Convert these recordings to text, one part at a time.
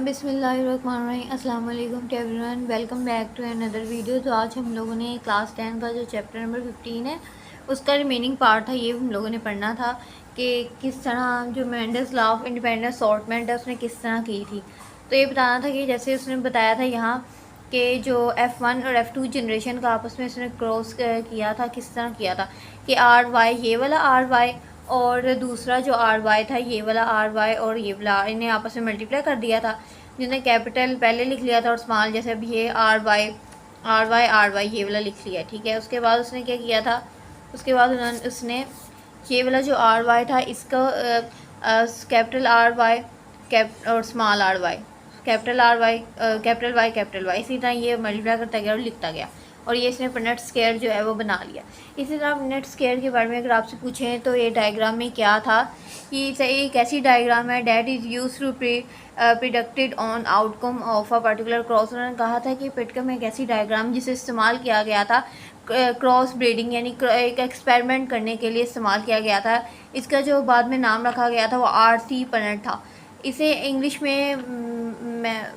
बिस्मिल्लाहिर्रहमानिर्रहीम अस्सलाम वालेकुम to everyone, welcome back to another video. तो आज हम लोगों ने क्लास 10 का जो चैप्टर नंबर 15 है उसका रिमेनिंग पार्ट था, ये हम लोगों ने पढ़ना था कि किस तरह जो Mendel's law of independent assortment है उसने किस तरह की थी। तो ये बताना था कि जैसे उसने बताया था यहाँ कि जो F1 और F2 जनरेशन का आपस में उसने क्रॉस किया था, किस तरह किया था कि RY ये वाला RY और दूसरा जो RY था ये वाला RY और ये वाला इन्हें आपस में मल्टीप्लाई कर दिया था, जिन्हें कैपिटल पहले लिख लिया था और स्मॉल जैसे अब ये RY ये वाला लिख लिया, ठीक है। उसके बाद उसने क्या किया था, उसके बाद उसने ये वाला जो RY था इसका कैपिटल RY और small RY, capital RY capital Y इसी तरह ये मल्टीप्लाई करता गया और लिखता गया, और ये इसने पनेट स्क्वायर जो है वो बना लिया। इसी तरह पनेट स्क्वायर के बारे में अगर आपसे पूछें तो ये डायग्राम में क्या था कि एक ऐसी डायग्राम है that is use to predicted on outcome of a particular cross. उन्होंने कहा था कि पिटकम एक ऐसी डायग्राम जिसे इस्तेमाल किया गया था क्रॉस ब्रीडिंग यानी एक एक्सपेरिमेंट करने के लिए इस्तेमाल किया गया था। इसका जो बाद में नाम रखा गया था वो RC पनेट था। इसे इंग्लिश में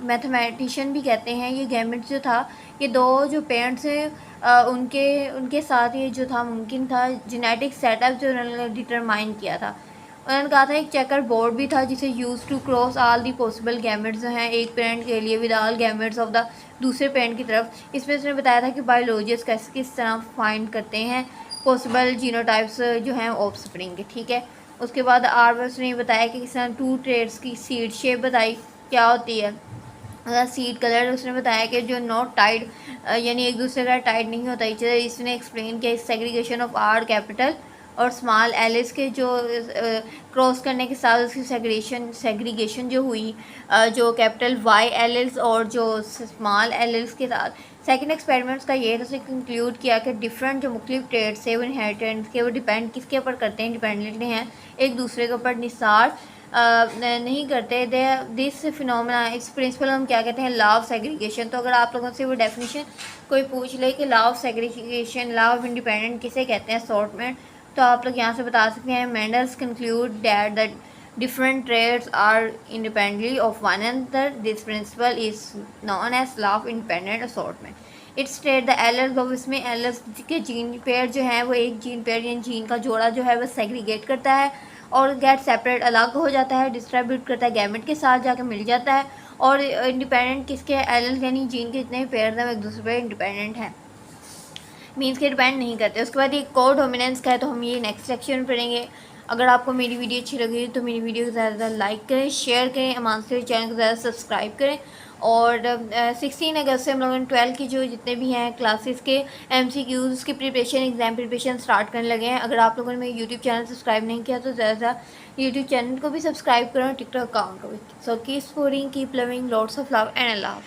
मैथमेटिशियन भी कहते हैं। ये गैमेट जो था, ये दो जो पेरेंट्स हैं उनके साथ ये जो था मुमकिन था जेनेटिक सेटअप जो उन्होंने डिटरमाइन किया था। उन्होंने कहा था एक चेकर बोर्ड भी था जिसे use to cross all the possible gametes जो हैं एक पेरेंट के लिए with all gametes of the दूसरे पेरेंट की तरफ। इसमें उसने बताया था कि बायोलॉजिस्ट कैसे किस तरह फाइंड करते हैं पॉसिबल जीनोटाइप्स जो हैं ऑफस्प्रिंग के, ठीक है। उसके बाद आर्वर्स ने बताया कि किस तरह 2 ट्रेड्स की सीड शेप बताई क्या होती है। सीड कलर उसने बताया कि जो नॉट टाइड यानी एक दूसरे का टाइड नहीं होता। इसने एक्सप्लेन किया सेग्रीगेशन ऑफ आर कैपिटल और स्मॉल एलिस के जो क्रॉस करने के साथ उसकी सेग्रीगेशन जो हुई जो कैपिटल वाई एलिस और जो स्मॉल एलिस के साथ। सेकंड एक्सपेरिमेंट्स का ये था, उसने कंक्लूड किया कि डिफरेंट जो मुख्तलिफ ट्रेड्स है वो इनहेरिटेंस के वो डिपेंड किसके ऊपर करते हैं, इंडिपेंडेंटली हैं, एक दूसरे के ऊपर निसार नहीं करते। दिस फिनोमेना इस प्रिंसिपल हम क्या कहते हैं, लॉ ऑफ सेग्रीगेशन। तो अगर आप लोगों से वो डेफिनेशन कोई पूछ ले कि law of segregation law of independent किसे कहते हैं असॉर्टमेंट, तो आप लोग यहाँ से बता सकते हैं Mendel's conclude that the different traits are independently of one another. This principle is known as law of independent assortment. It states the alleles of इसमें alleles के जीन पेयर जो है वो एक जीन पेयर यानी जीन का जोड़ा जो है वो सेग्रीगेट करता है और गेट सेपरेट अलग हो जाता है, डिस्ट्रीब्यूट करता है गैमेट के साथ जाकर मिल जाता है। और इंडिपेंडेंट किसके एलेल्स यानी जीन के जितने पेयर हैं वो एक दूसरे पर इंडिपेंडेंट हैं, मीन्स के डिपेंड नहीं करते। उसके बाद ये को डोमिनेंस का है, तो हम ये नेक्स्ट सेक्शन में पढ़ेंगे। अगर आपको मेरी वीडियो अच्छी लगी तो मेरी वीडियो को ज़्यादा से ज़्यादा लाइक करें, शेयर करें, अमान से चैनल को ज़्यादा सब्सक्राइब करें। और 16 अगस्त से हम लोगों ने 12 की जो जितने भी हैं क्लासेस के MCQs की प्रिपरेशन एग्ज़ाम प्रिपरेशन स्टार्ट करने लगे हैं। अगर आप लोगों ने मेरे यूट्यूब चैनल सब्सक्राइब नहीं किया तो ज़्यादा से ज़्यादा यूट्यूब चैनल को भी सब्सक्राइब करो, टिकटॉक अकाउंट को भी। So keep supporting, keep loving, lots of love and Allah.